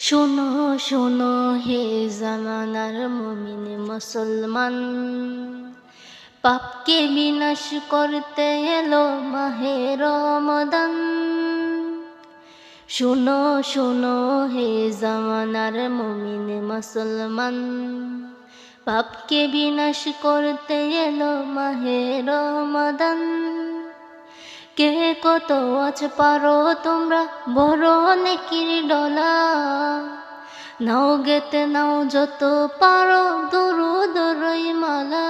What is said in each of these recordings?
শোনো শোনো হে জামানার মুমিন মুসলমান, পাপকে বিনাশ করতে এলো মাহে রমাদান। শোনো শোনো হে জামানার মুমিন মুসলমান, পাপকে বিনাশ করতে এলো মাহে রমাদান। কে কত আজ পারো তোমরা বড় নেকির ডলা, নাও গেতে নাও যত পারো দুরুদ মালা।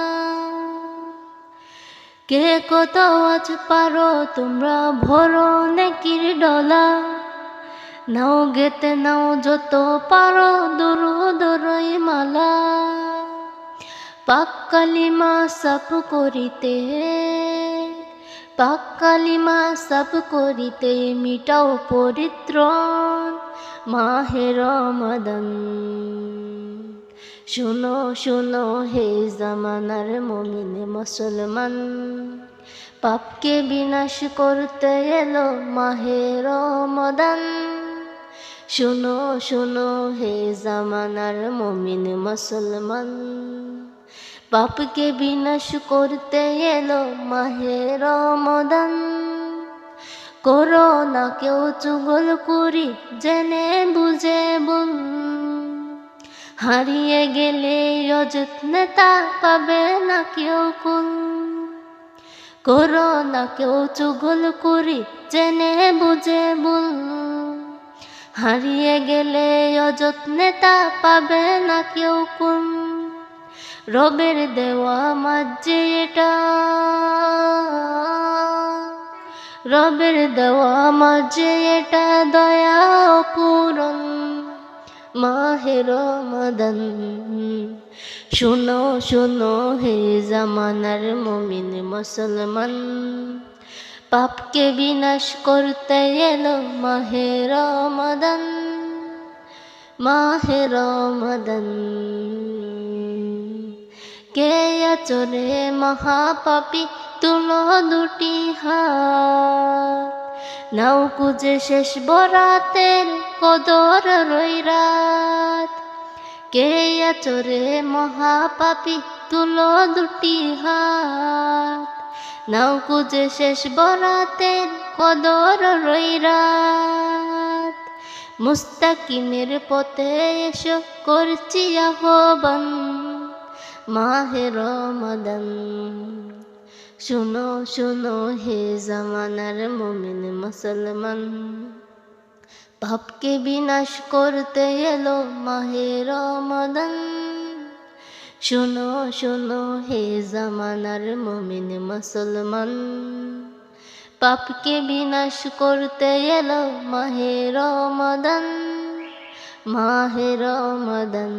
কে কত আজ পারো তোমরা বড় নেকির ডলা, নাও গেতে নাও যত পারো দুরুদ মালা। পাক কালিমা সাফ করিতে, পাক কালিমা সাফ করিতে মিটাও পরিত্রাণ মাহে রমাদান। শোনো শোনো হে জামানার মুমিন মুসলমান, পাপকে বিনাশ করতে এলো মাহে রমাদান। শোনো শোনো হে জামানার মুমিন মুসলমান, পাপকে বিনাশ করতে এলো মাহে রমাদান। করো না কেউ চুগলখড়ি জেনে বুঝে ভুল, হারিয়ে গেলে অযত্নে তা পাবে না কেউ কুল। করো না কেউ চুগলখড়ি জেনে বুঝে ভুল, হারিয়ে গেলে অযত্নে তা পাবে না কেউ কুল। রবের দেওয়া মাঝে এটা, রবের দেওয়া মাঝে এটা দয়া পূরণ মাহে রমাদান। শোনো শোনো হে জামানার মুমিন মুসলমান, পাপকে বিনাশ করতে এলো মাহে রমাদান, মাহে রমাদান। কে আচরে মহাপাপী তুলো দুটি হাত, নাও কুজে শেষ বরাতের কদর রইরাত। কে আচরে মহাপাপী তুলো দুটি হাত, নাও কুজে শেষ বরাতের কদর রইরাত। মুস্তাকিমের পথে এসো করছি আহ্বান মাহে রমাদান। শোনো শোনো হে জামানার মুমিন মুসলমান, পাপকে বিনাশ করতে এলো মাহে রমাদান। শোনো শোনো হে জামানার মুমিন মুসলমান, পাপকে বিনাশ করতে এলো মাহে রমাদান, মাহে রমাদান,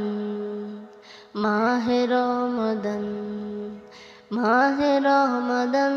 মাহে রমাদান, মাহে রমাদান।